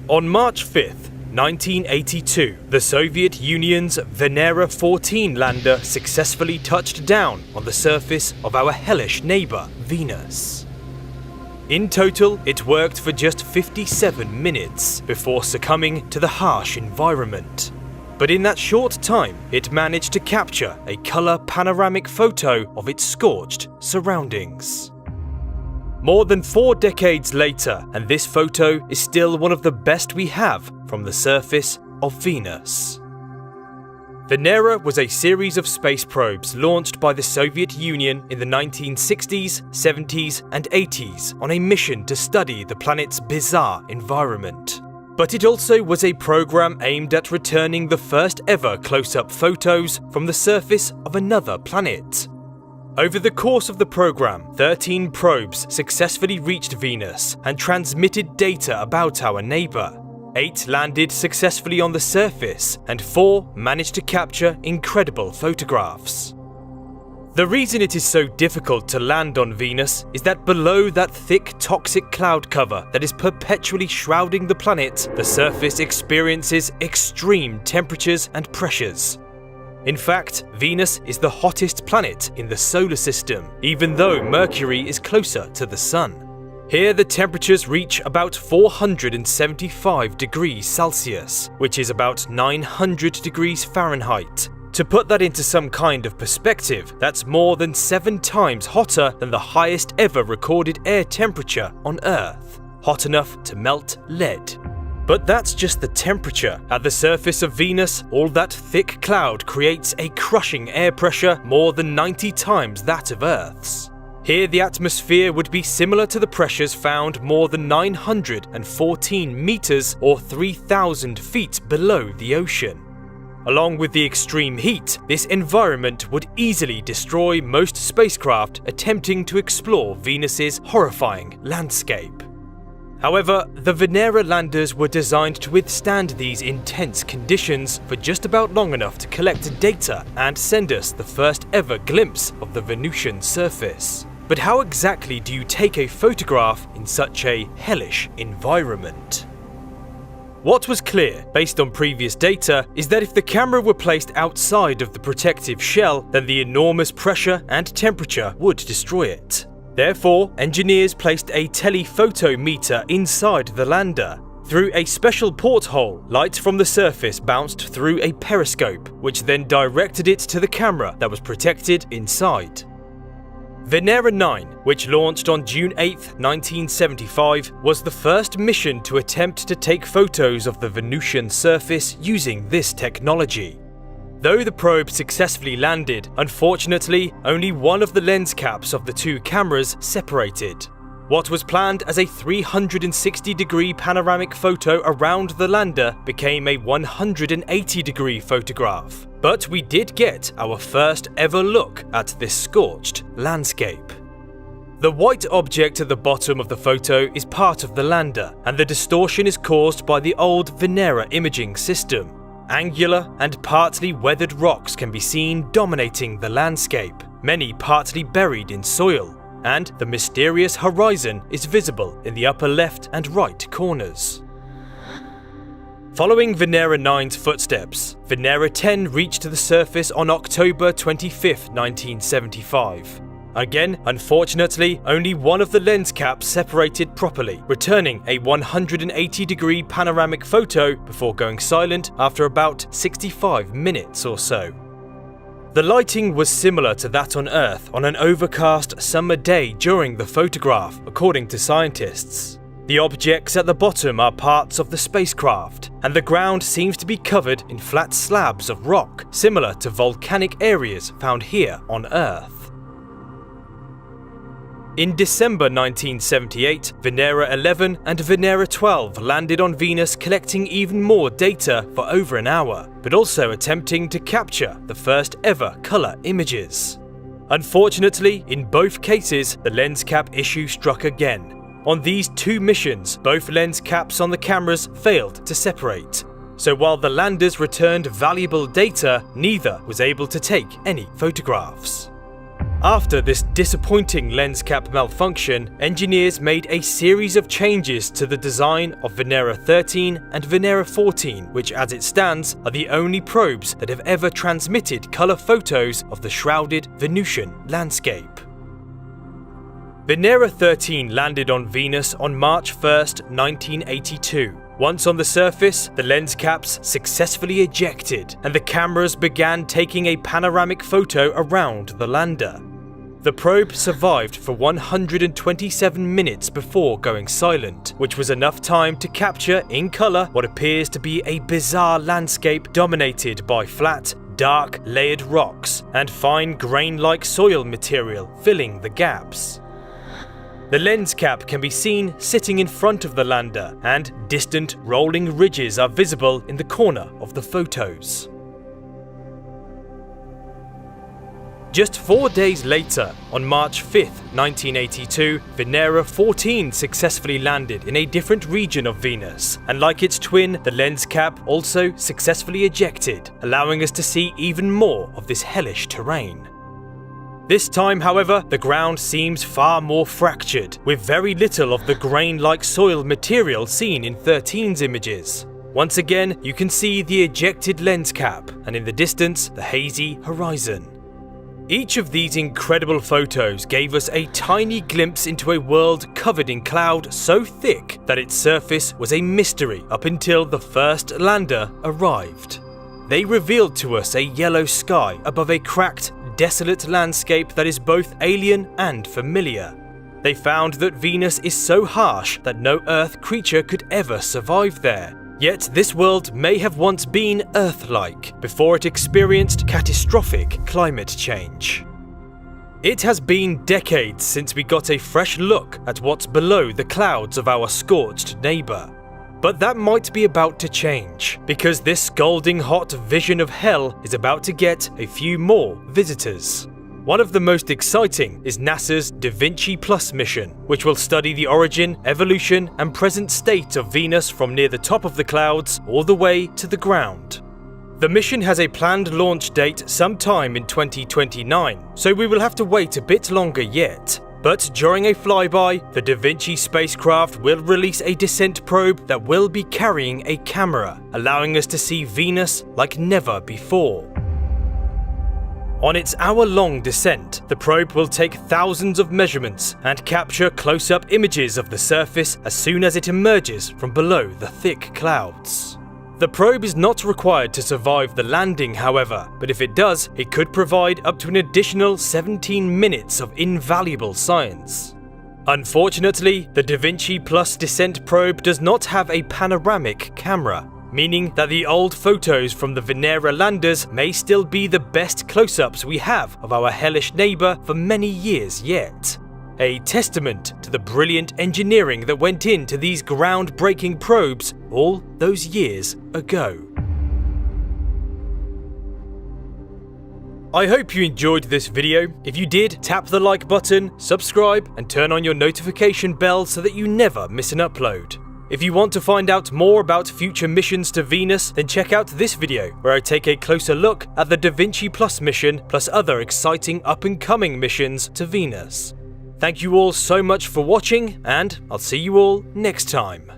On March 5th, 1982, the Soviet Union's Venera 14 lander successfully touched down on the surface of our hellish neighbour, Venus. In total, it worked for just 57 minutes before succumbing to the harsh environment. But in that short time, it managed to capture a colour panoramic photo of its scorched surroundings. More than 4 decades later, and this photo is still one of the best we have from the surface of Venus. Venera was a series of space probes launched by the Soviet Union in the 1960s, 70s, and 80s on a mission to study the planet's bizarre environment. But it also was a program aimed at returning the first ever close-up photos from the surface of another planet. Over the course of the program, 13 probes successfully reached Venus and transmitted data about our neighbour. 8 landed successfully on the surface, and 4 managed to capture incredible photographs. The reason it is so difficult to land on Venus is that below that thick toxic cloud cover that is perpetually shrouding the planet, the surface experiences extreme temperatures and pressures. In fact, Venus is the hottest planet in the solar system, even though Mercury is closer to the Sun. Here the temperatures reach about 475 degrees Celsius, which is about 900 degrees Fahrenheit. To put that into some kind of perspective, that's more than 7 times hotter than the highest ever recorded air temperature on Earth, hot enough to melt lead. But that's just the temperature. At the surface of Venus, all that thick cloud creates a crushing air pressure more than 90 times that of Earth's. Here the atmosphere would be similar to the pressures found more than 914 meters or 3,000 feet below the ocean. Along with the extreme heat, this environment would easily destroy most spacecraft attempting to explore Venus's horrifying landscape. However, the Venera landers were designed to withstand these intense conditions for just about long enough to collect data and send us the first ever glimpse of the Venusian surface. But how exactly do you take a photograph in such a hellish environment? What was clear, based on previous data, is that if the camera were placed outside of the protective shell, then the enormous pressure and temperature would destroy it. Therefore, engineers placed a telephoto meter inside the lander. Through a special porthole, light from the surface bounced through a periscope, which then directed it to the camera that was protected inside. Venera 9, which launched on June 8, 1975, was the first mission to attempt to take photos of the Venusian surface using this technology. Though the probe successfully landed, unfortunately, only one of the lens caps of the 2 cameras separated. What was planned as a 360-degree panoramic photo around the lander became a 180-degree photograph. But we did get our first ever look at this scorched landscape. The white object at the bottom of the photo is part of the lander, and the distortion is caused by the old Venera imaging system. Angular and partly weathered rocks can be seen dominating the landscape, many partly buried in soil, and the mysterious horizon is visible in the upper left and right corners. Following Venera 9's footsteps, Venera 10 reached the surface on October 25, 1975. Again, unfortunately, only one of the lens caps separated properly, returning a 180-degree panoramic photo before going silent after about 65 minutes or so. The lighting was similar to that on Earth on an overcast summer day during the photograph, according to scientists. The objects at the bottom are parts of the spacecraft, and the ground seems to be covered in flat slabs of rock, similar to volcanic areas found here on Earth. In December 1978, Venera 11 and Venera 12 landed on Venus, collecting even more data for over an hour, but also attempting to capture the first ever colour images. Unfortunately, in both cases, the lens cap issue struck again. On these 2 missions, both lens caps on the cameras failed to separate. So while the landers returned valuable data, neither was able to take any photographs. After this disappointing lens cap malfunction, engineers made a series of changes to the design of Venera 13 and Venera 14, which as it stands are the only probes that have ever transmitted colour photos of the shrouded Venusian landscape. Venera 13 landed on Venus on March 1st, 1982. Once on the surface, the lens caps successfully ejected and the cameras began taking a panoramic photo around the lander. The probe survived for 127 minutes before going silent, which was enough time to capture in colour what appears to be a bizarre landscape dominated by flat, dark, layered rocks and fine grain-like soil material filling the gaps. The lens cap can be seen sitting in front of the lander, and distant rolling ridges are visible in the corner of the photos. Just 4 days later, on March 5th, 1982, Venera 14 successfully landed in a different region of Venus, and like its twin, the lens cap also successfully ejected, allowing us to see even more of this hellish terrain. This time, however, the ground seems far more fractured, with very little of the grain-like soil material seen in 13's images. Once again, you can see the ejected lens cap, and in the distance, the hazy horizon. Each of these incredible photos gave us a tiny glimpse into a world covered in cloud so thick that its surface was a mystery up until the first lander arrived. They revealed to us a yellow sky above a cracked, desolate landscape that is both alien and familiar. They found that Venus is so harsh that no Earth creature could ever survive there. Yet this world may have once been Earth-like before it experienced catastrophic climate change. It has been decades since we got a fresh look at what's below the clouds of our scorched neighbour. But that might be about to change, because this scalding hot vision of hell is about to get a few more visitors. One of the most exciting is NASA's Da Vinci Plus mission, which will study the origin, evolution, and present state of Venus from near the top of the clouds all the way to the ground. The mission has a planned launch date sometime in 2029, so we will have to wait a bit longer yet. But during a flyby, the Da Vinci spacecraft will release a descent probe that will be carrying a camera, allowing us to see Venus like never before. On its hour-long descent, the probe will take thousands of measurements and capture close-up images of the surface as soon as it emerges from below the thick clouds. The probe is not required to survive the landing, however, but if it does, it could provide up to an additional 17 minutes of invaluable science. Unfortunately, the Da Vinci Plus descent probe does not have a panoramic camera, meaning that the old photos from the Venera landers may still be the best close-ups we have of our hellish neighbour for many years yet. A testament to the brilliant engineering that went into these groundbreaking probes all those years ago. I hope you enjoyed this video. If you did, tap the like button, subscribe, and turn on your notification bell so that you never miss an upload. If you want to find out more about future missions to Venus, then check out this video where I take a closer look at the Da Vinci Plus mission plus other exciting up-and-coming missions to Venus. Thank you all so much for watching, and I'll see you all next time.